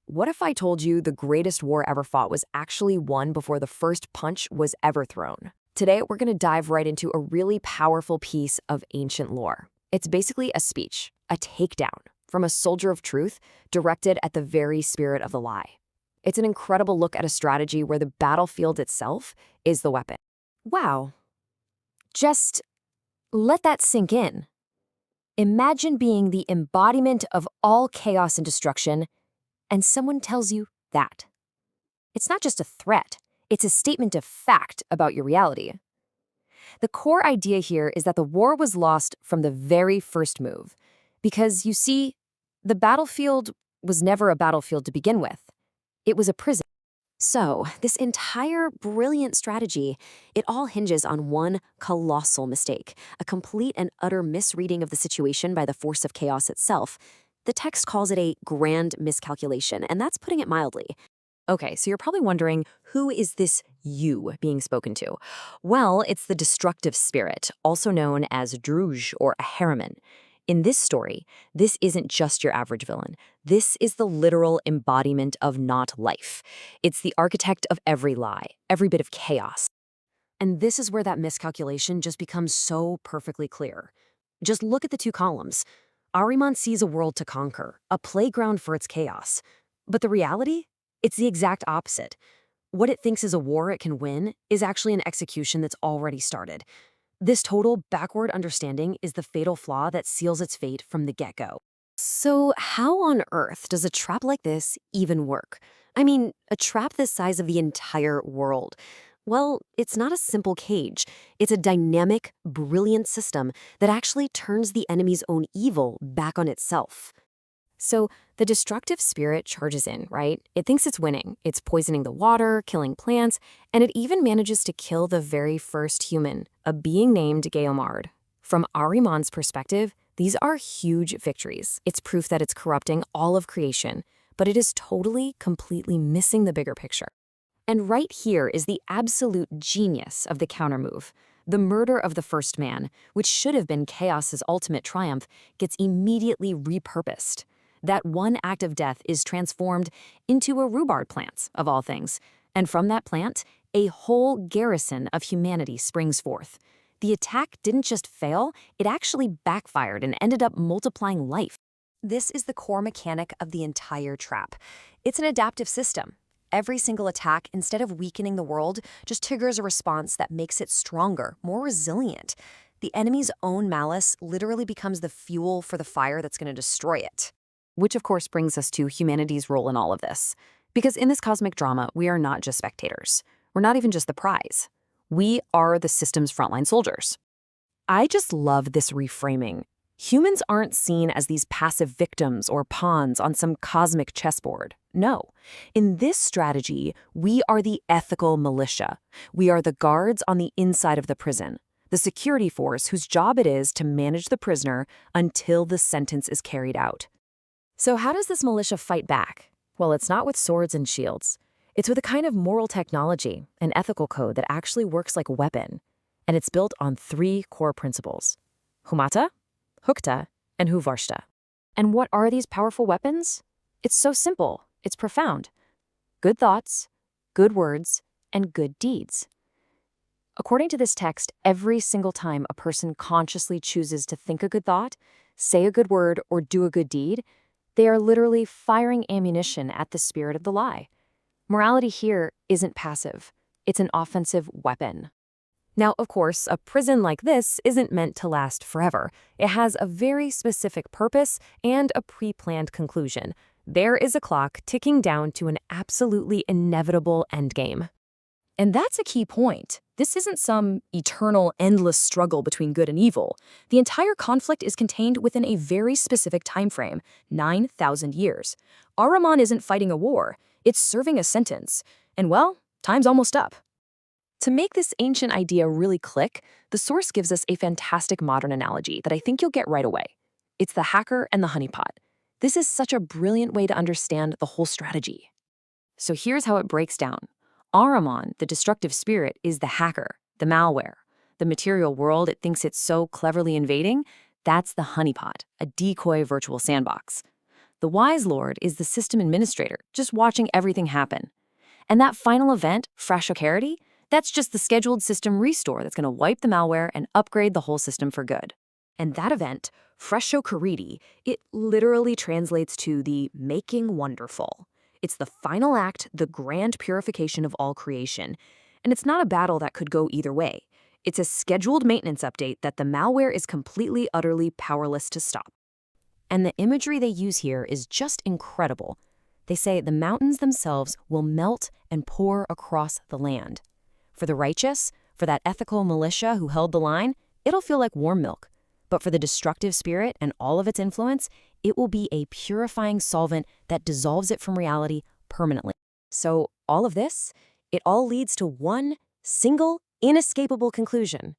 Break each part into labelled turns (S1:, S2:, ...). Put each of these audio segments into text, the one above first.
S1: What if I told you the greatest war ever fought was actually won before the first punch was ever thrown? Today, we're going to dive right into a really powerful piece of ancient lore. It's basically a speech, a takedown from a soldier of truth directed at the very spirit of the lie. It's an incredible look at a strategy where the battlefield itself is the weapon. Wow. Just let that sink in. Imagine being the embodiment of all chaos and destruction, and someone tells you that. It's not just a threat, it's a statement of fact about your reality. The core idea here is that the war was lost from the very first move, because, you see, the battlefield was never a battlefield to begin with. It was a prison. So, this entire brilliant strategy, it all hinges on one colossal mistake, a complete and utter misreading of the situation by the force of chaos itself. The text calls it a grand miscalculation, and that's putting it mildly. Okay, so you're probably wondering, who is this you being spoken to? Well, it's the destructive spirit, also known as Druj or a Ahriman. In this story, this isn't just your average villain. This is the literal embodiment of not life. It's the architect of every lie, every bit of chaos. And this is where that miscalculation just becomes so perfectly clear. Just look at the two columns. Ahriman sees a world to conquer, a playground for its chaos. But the reality? It's the exact opposite. What it thinks is a war it can win is actually an execution that's already started. This total backward understanding is the fatal flaw that seals its fate from the get-go. So how on earth does a trap like this even work? I mean, a trap this size of the entire world. Well, it's not a simple cage. It's a dynamic, brilliant system that actually turns the enemy's own evil back on itself. So the destructive spirit charges in, right? It thinks it's winning. It's poisoning the water, killing plants, and it even manages to kill the very first human, a being named Geomard. From Ahriman's perspective, these are huge victories. It's proof that it's corrupting all of creation, but it is totally, completely missing the bigger picture. And right here is the absolute genius of the countermove. The murder of the first man, which should have been Chaos's ultimate triumph, gets immediately repurposed. That one act of death is transformed into a rhubarb plant, of all things. And from that plant, a whole garrison of humanity springs forth. The attack didn't just fail, it actually backfired and ended up multiplying life. This is the core mechanic of the entire trap. It's an adaptive system. Every single attack, instead of weakening the world, just triggers a response that makes it stronger, more resilient. The enemy's own malice literally becomes the fuel for the fire that's going to destroy it. Which, of course, brings us to humanity's role in all of this. Because in this cosmic drama, we are not just spectators. We're not even just the prize. We are the system's frontline soldiers. I just love this reframing. Humans aren't seen as these passive victims or pawns on some cosmic chessboard. No. In this strategy, we are the ethical militia. We are the guards on the inside of the prison, the security force whose job it is to manage the prisoner until the sentence is carried out. So how does this militia fight back? Well, it's not with swords and shields. It's with a kind of moral technology, an ethical code that actually works like a weapon. And it's built on three core principles: humata, hukta, and huvarshta. And what are these powerful weapons? It's so simple. It's profound. Good thoughts, good words, and good deeds. According to this text, every single time a person consciously chooses to think a good thought, say a good word, or do a good deed, they are literally firing ammunition at the spirit of the lie. Morality here isn't passive. It's an offensive weapon. Now, of course, a prison like this isn't meant to last forever. It has a very specific purpose and a pre-planned conclusion. There is a clock ticking down to an absolutely inevitable endgame. And that's a key point. This isn't some eternal, endless struggle between good and evil. The entire conflict is contained within a very specific time frame, 9,000 years. Ahriman isn't fighting a war, it's serving a sentence. And well, time's almost up. To make this ancient idea really click, the source gives us a fantastic modern analogy that I think you'll get right away. It's the hacker and the honeypot. This is such a brilliant way to understand the whole strategy. So here's how it breaks down. Ahriman, the destructive spirit, is the hacker, the malware. The material world it thinks it's so cleverly invading, that's the honeypot, a decoy virtual sandbox.
S2: The Wise Lord is the system administrator, just watching everything happen. And that final event, Frashocarity, that's just the scheduled system restore that's going to wipe the malware and upgrade the whole system for good.
S1: And that event, Frashocarity, it literally translates to the making wonderful. It's the final act, the grand purification of all creation. And it's not a battle that could go either way. It's a scheduled maintenance update that the malware is completely, utterly powerless to stop.
S2: And the imagery they use here is just incredible. They say the mountains themselves will melt and pour across the land. For the righteous, for that ethical militia who held the line, it'll feel like warm milk. But for the destructive spirit and all of its influence, it will be a purifying solvent that dissolves it from reality permanently.
S1: So all of this, it all leads to one single, inescapable conclusion.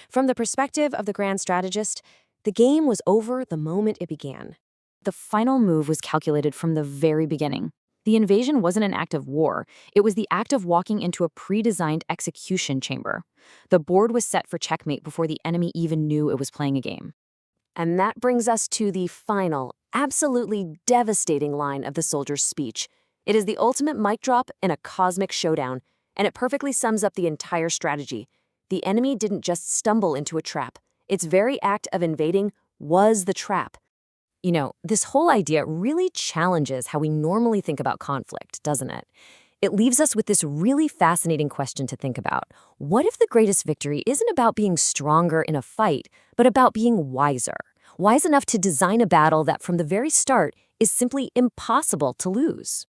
S1: From the perspective of the grand strategist, the game was over the moment it began.
S2: The final move was calculated from the very beginning. The invasion wasn't an act of war. It was the act of walking into a pre-designed execution chamber. The board was set for checkmate before the enemy even knew it was playing a game.
S1: And that brings us to the final, absolutely devastating line of the soldier's speech. It is the ultimate mic drop in a cosmic showdown, and it perfectly sums up the entire strategy. The enemy didn't just stumble into a trap. Its very act of invading was the trap. You know, this whole idea really challenges how we normally think about conflict, doesn't it? It leaves us with this really fascinating question to think about. What if the greatest victory isn't about being stronger in a fight, but about being wiser? Wise enough to design a battle that from the very start is simply impossible to lose?